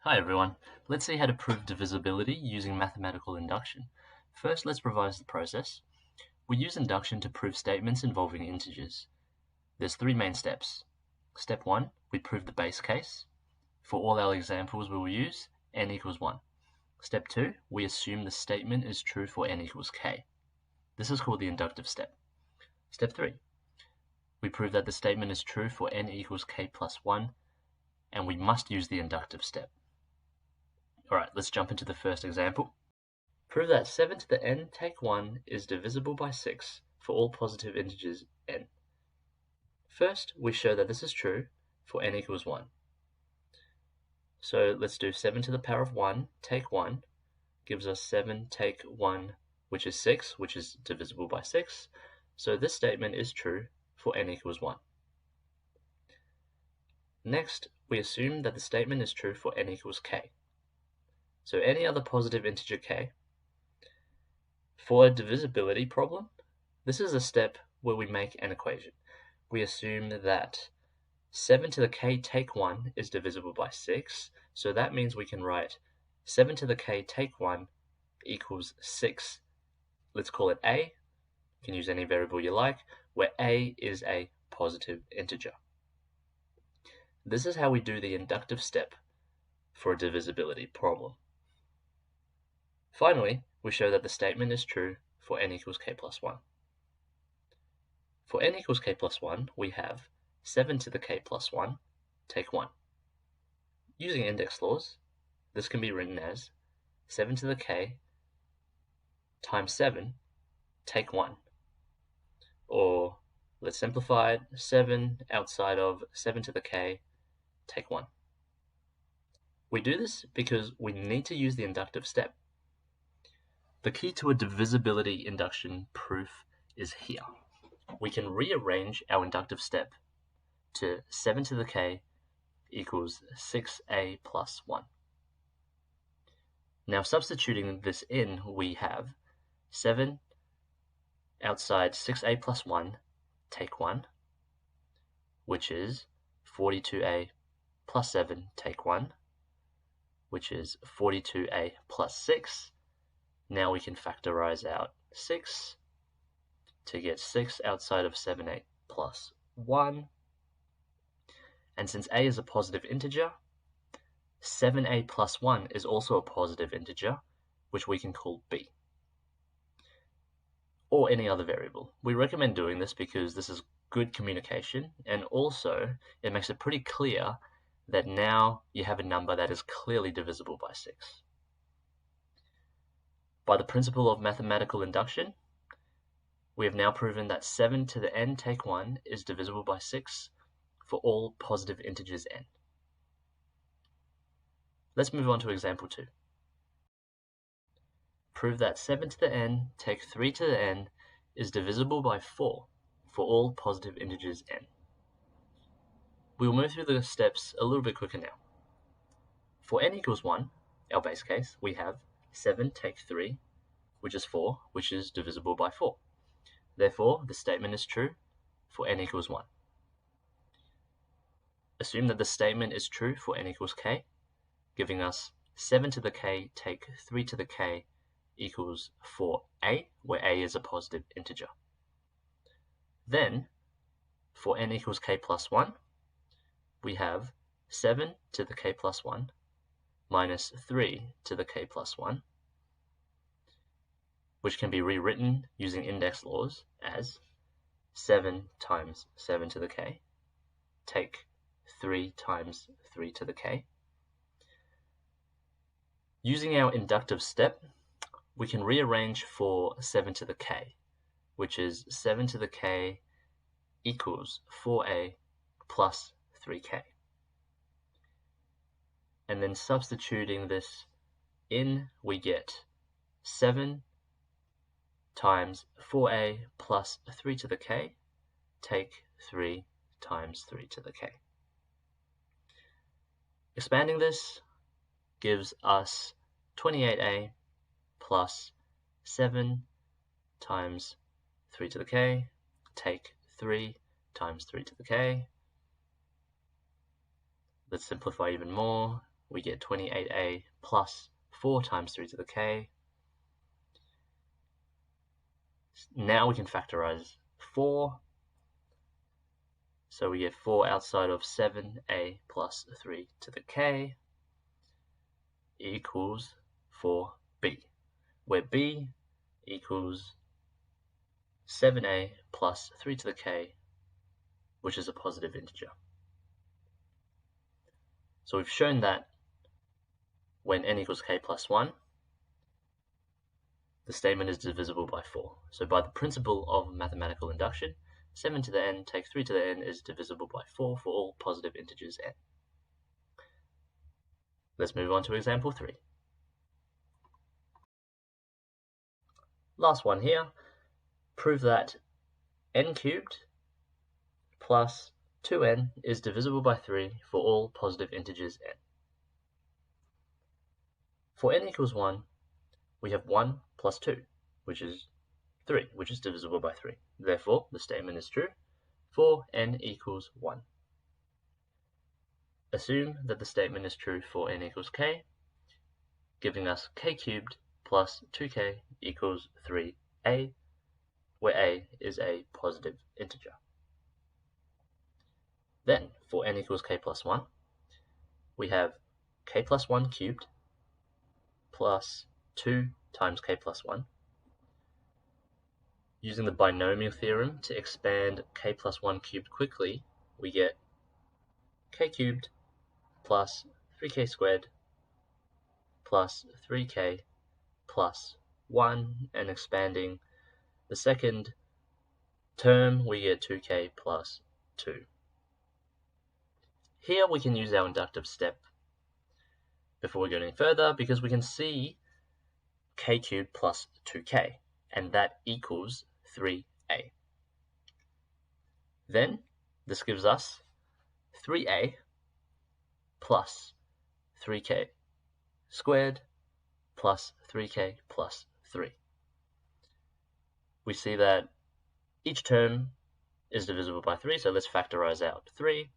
Hi everyone, let's see how to prove divisibility using mathematical induction. First, let's revise the process. We use induction to prove statements involving integers. There's three main steps. Step 1, we prove the base case. For all our examples we will use n equals 1. Step 2, we assume the statement is true for n equals k. This is called the inductive step. Step 3, we prove that the statement is true for n equals k plus 1, and we must use the inductive step. Alright, let's jump into the first example. Prove that 7 to the n take 1 is divisible by 6 for all positive integers n. First, we show that this is true for n equals 1. So let's do 7 to the power of 1 take 1 gives us 7 take 1, which is 6, which is divisible by 6. So this statement is true for n equals 1. Next, we assume that the statement is true for n equals k. So any other positive integer k. For a divisibility problem, this is a step where we make an equation. We assume that 7 to the k take 1 is divisible by 6, so that means we can write 7 to the k take 1 equals 6. Let's call it a. You can use any variable you like, where a is a positive integer. This is how we do the inductive step for a divisibility problem. Finally, we show that the statement is true for n equals k plus 1. For n equals k plus 1, we have 7 to the k plus 1 take 1. Using index laws, this can be written as 7 to the k times 7 take 1. Or, let's simplify it, 7 outside of 7 to the k take 1. We do this because we need to use the inductive step. The key to a divisibility induction proof is here. We can rearrange our inductive step to 7 to the k equals 6a plus 1. Now substituting this in, we have 7 outside 6a plus 1 take 1, which is 42a plus 7 take 1, which is 42a plus 6. Now we can factorize out 6 to get 6 outside of 7a plus 1. And since a is a positive integer, 7a plus 1 is also a positive integer, which we can call b. Or any other variable. We recommend doing this because this is good communication, and also it makes it pretty clear that now you have a number that is clearly divisible by 6. By the principle of mathematical induction, we have now proven that 7 to the n take 1 is divisible by 6 for all positive integers n. Let's move on to example 2. Prove that 7 to the n take 3 to the n is divisible by 4 for all positive integers n. We will move through the steps a little bit quicker now. For n equals 1, our base case, we have 7 take 3, which is 4, which is divisible by 4. Therefore, the statement is true for n equals 1. Assume that the statement is true for n equals k, giving us 7 to the k take 3 to the k equals 4a, where a is a positive integer. Then, for n equals k plus 1, we have 7 to the k plus 1 minus 3 to the k plus 1, which can be rewritten using index laws as 7 times 7 to the k, take 3 times 3 to the k. Using our inductive step, we can rearrange for 7 to the k, which is 7 to the k equals 4a plus 3k. And then substituting this in, we get 7 times 4a plus 3 to the k, take 3 times 3 to the k. Expanding this gives us 28a plus 7 times 3 to the k, take 3 times 3 to the k. Let's simplify even more. we get 28a plus 4 times 3 to the k. Now we can factorize 4. So we get 4 outside of 7a plus 3 to the k equals 4b, where b equals 7a plus 3 to the k, which is a positive integer. So we've shown that when n equals k plus 1, the statement is divisible by 4. So by the principle of mathematical induction, 7 to the n take 3 to the n is divisible by 4 for all positive integers n. Let's move on to example 3. Last one here. Prove that n cubed plus 2n is divisible by 3 for all positive integers n. For n equals 1, we have 1 plus 2, which is 3, which is divisible by 3. Therefore, the statement is true for n equals 1. Assume that the statement is true for n equals k, giving us k cubed plus 2k equals 3a, where a is a positive integer. Then, for n equals k plus 1, we have k plus 1 cubed plus 2 times k plus 1. Using the binomial theorem to expand k plus 1 cubed quickly, we get k cubed plus 3k squared plus 3k plus 1, and expanding the second term, we get 2k plus 2. Here we can use our inductive step before we go any further, because we can see k cubed plus 2k, and that equals 3a. Then this gives us 3a plus 3k squared plus 3k plus 3. We see that each term is divisible by 3, so let's factorize out 3,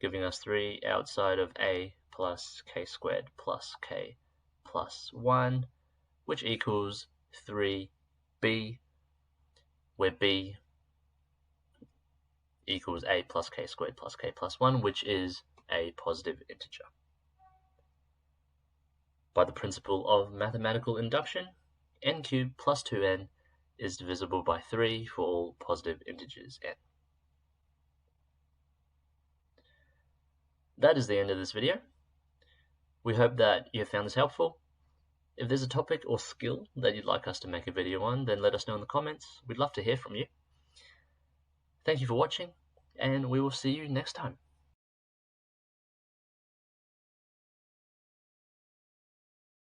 giving us 3 outside of a plus k squared plus k plus 1, which equals 3b, where b equals a plus k squared plus k plus 1, which is a positive integer. By the principle of mathematical induction, n cubed plus 2n is divisible by 3 for all positive integers n. That is the end of this video. We hope that you have found this helpful. If there's a topic or skill that you'd like us to make a video on, then let us know in the comments. We'd love to hear from you. Thank you for watching, and we will see you next time.